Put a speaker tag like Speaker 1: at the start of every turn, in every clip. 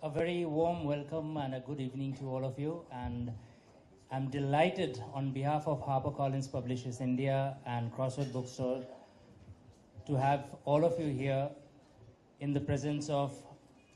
Speaker 1: A very warm welcome and a good evening to all of you. And I'm delighted on behalf of HarperCollins Publishers India and Crossroad Bookstore to have all of you here in the presence of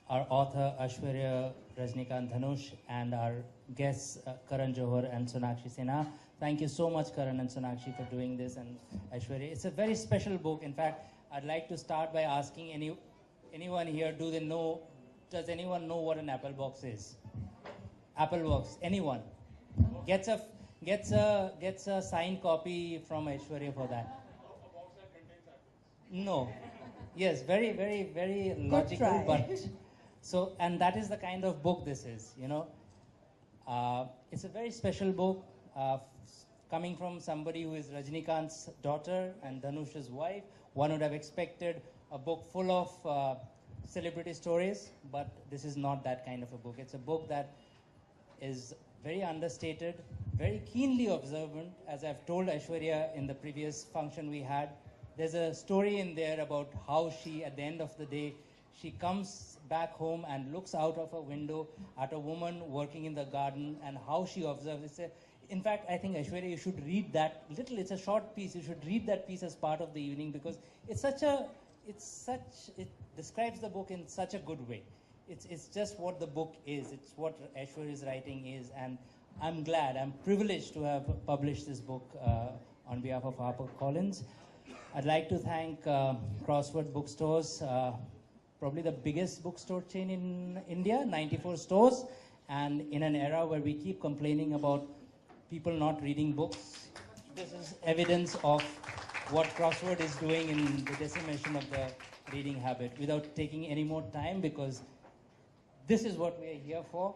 Speaker 1: our author Aishwaryaa, Rajinikanth, Dhanush, and our guests Karan, Johar, and Sonakshi Sinha. Thank you so much, Karan and Sonakshi, for doing this, and Aishwaryaa. It's a very special book. In fact, I'd like to start by asking anyone here, does anyone know what an Apple box is? Apple box, anyone? Gets a signed copy from Aishwaryaa for that. No. Yes, very, very, very logical, but so, and that is the kind of book this is, you know. It's a very special book coming from somebody who is Rajinikanth's daughter and Dhanush's wife. One would have expected a book full of celebrity stories, but this is not that kind of a book. It's a book that is very understated, very keenly observant. As I've told Aishwaryaa in the previous function we had, there's a story in there about how she, at the end of the day, She comes back home and looks out of a window at a woman working in the garden and how she observes. In fact, I think, Aishwarya, you should read that little, it's a short piece, you should read that piece as part of the evening, because it describes the book in such a good way. It's just what the book is, it's what Aishwarya's writing is, and I'm glad, I'm privileged to have published this book on behalf of HarperCollins. I'd like to thank Crossword Bookstores, probably the biggest bookstore chain in India, 94 stores, and in an era where we keep complaining about people not reading books, this is evidence of what Crossword is doing in the decimation of the reading habit. Without taking any more time, because this is what we are here for,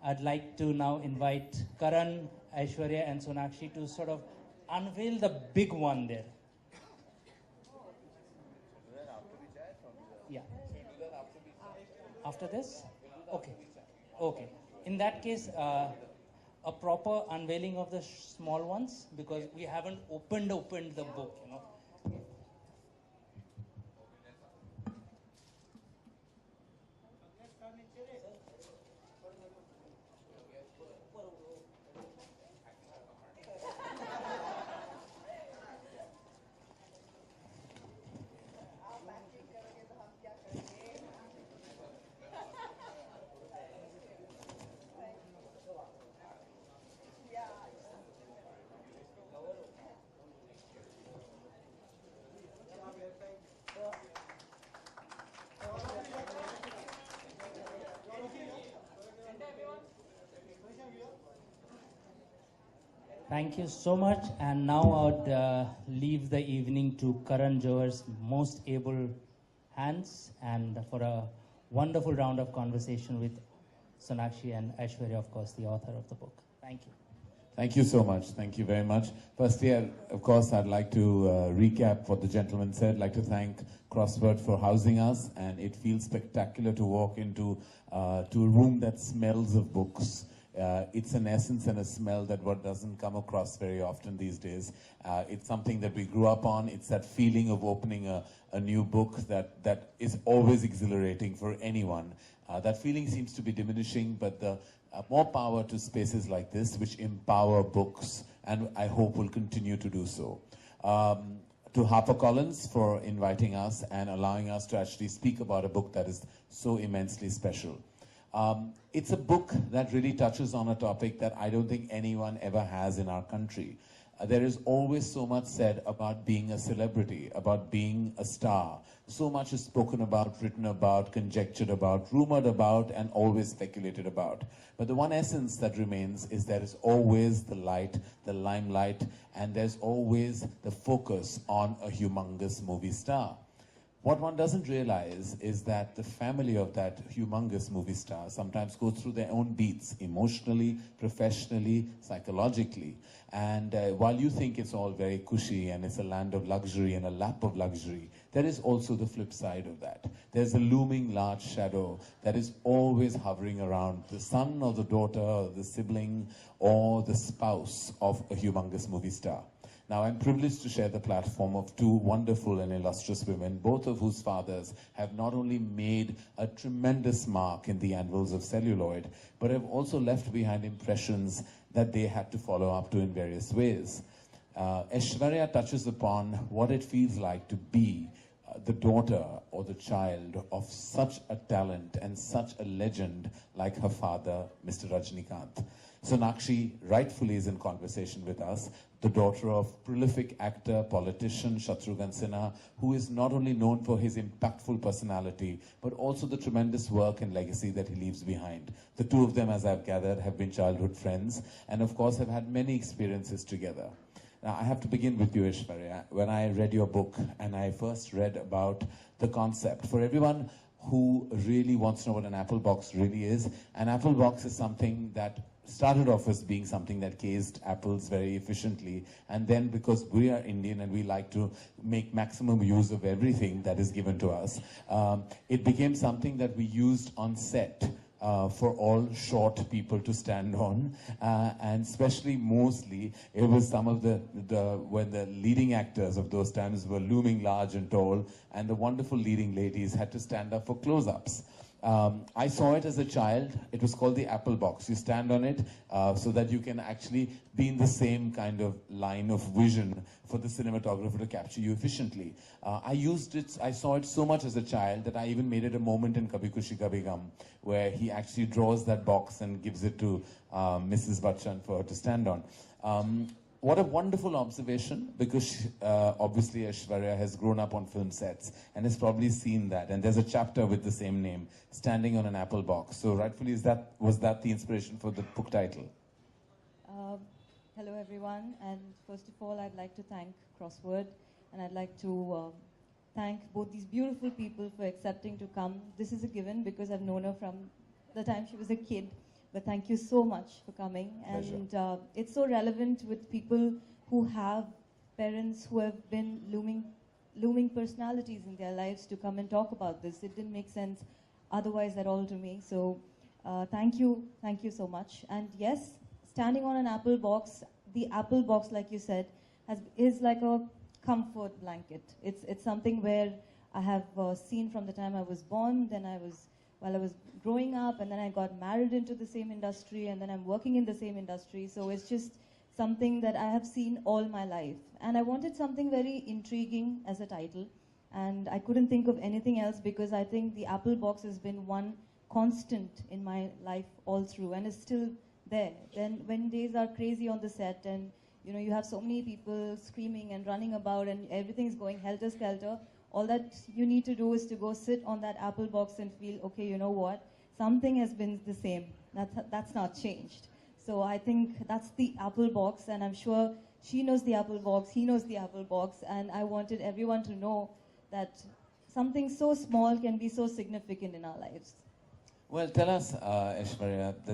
Speaker 1: I'd like to now invite Karan, Aishwarya and Sonakshi to sort of unveil the big one there. Yeah. After this? Okay. Okay. In that case, a proper unveiling of the small ones, because we haven't opened the book, you know. Thank you so much, and now I would leave the evening to Karan, Johar's most able hands, and for a wonderful round of conversation with Sonakshi and Aishwarya, of course, the author of the book. Thank you.
Speaker 2: Thank you so much. Thank you very much. Firstly, of course, I'd like to recap what the gentleman said. I'd like to thank Crossword for housing us, and it feels spectacular to walk into to a room that smells of books. It's an essence and a smell that what doesn't come across very often these days. It's something that we grew up on. It's that feeling of opening a new book that is always exhilarating for anyone. That feeling seems to be diminishing, but the more power to spaces like this, which empower books, and I hope will continue to do so. To HarperCollins for inviting us and allowing us to actually speak about a book that is so immensely special. It's a book that really touches on a topic that I don't think anyone ever has in our country. There is always so much said about being a celebrity, about being a star. So much is spoken about, written about, conjectured about, rumored about, and always speculated about. But the one essence that remains is there is always the light, the limelight, and there's always the focus on a humongous movie star. What one doesn't realize is that the family of that humongous movie star sometimes goes through their own beats, emotionally, professionally, psychologically. And while you think it's all very cushy and it's a land of luxury and a lap of luxury, there is also the flip side of that. There's a looming large shadow that is always hovering around the son or the daughter or the sibling or the spouse of a humongous movie star. Now, I'm privileged to share the platform of two wonderful and illustrious women, both of whose fathers have not only made a tremendous mark in the anvils of celluloid, but have also left behind impressions that they had to follow up to in various ways. Aishwaryaa touches upon what it feels like to be the daughter or the child of such a talent and such a legend like her father, Mr. Rajinikanth. Sonakshi rightfully is in conversation with us, the daughter of prolific actor, politician Shatrughan Sinha, who is not only known for his impactful personality, but also the tremendous work and legacy that he leaves behind. The two of them, as I've gathered, have been childhood friends, and of course have had many experiences together. Now, I have to begin with you, Aishwaryaa. When I read your book, and I first read about the concept, for everyone who really wants to know what an apple box really is, an apple box is something that started off as being something that cased apples very efficiently, and then because we are Indian and we like to make maximum use of everything that is given to us, it became something that we used on set for all short people to stand on, and especially mostly it was some of when the leading actors of those times were looming large and tall, and the wonderful leading ladies had to stand up for close-ups. I saw it as a child. It was called the apple box. You stand on it so that you can actually be in the same kind of line of vision for the cinematographer to capture you efficiently. I saw it so much as a child that I even made it a moment in Kabhi Khushi Kabhi Gum, where he actually draws that box and gives it to Mrs. Bachchan for her to stand on. What a wonderful observation, because obviously Aishwaryaa has grown up on film sets and has probably seen that. And there's a chapter with the same name, Standing on an Apple Box. So rightfully, was that the inspiration for the book title?
Speaker 3: Hello everyone, and first of all I'd like to thank Crossword, and I'd like to thank both these beautiful people for accepting to come. This is a given because I've known her from the time she was a kid. But thank you so much for coming. And it's so relevant with people who have parents who have been looming personalities in their lives to come and talk about this. It didn't make sense otherwise at all to me. So thank you so much. And yes, standing on an apple box, the apple box, like you said, is like a comfort blanket. It's something where I have seen from the time I was born, then while I was growing up, and then I got married into the same industry, and then I'm working in the same industry. So it's just something that I have seen all my life. And I wanted something very intriguing as a title, and I couldn't think of anything else because I think the apple box has been one constant in my life all through, and is still there. Then when days are crazy on the set, and you have so many people screaming and running about, and everything's going helter-skelter, all that you need to do is to go sit on that apple box and feel, okay, you know what? Something has been the same. That's not changed. So I think that's the apple box, and I'm sure she knows the apple box, he knows the apple box, and I wanted everyone to know that something so small can be so significant in our lives.
Speaker 2: Well, tell us, Aishwaryaa,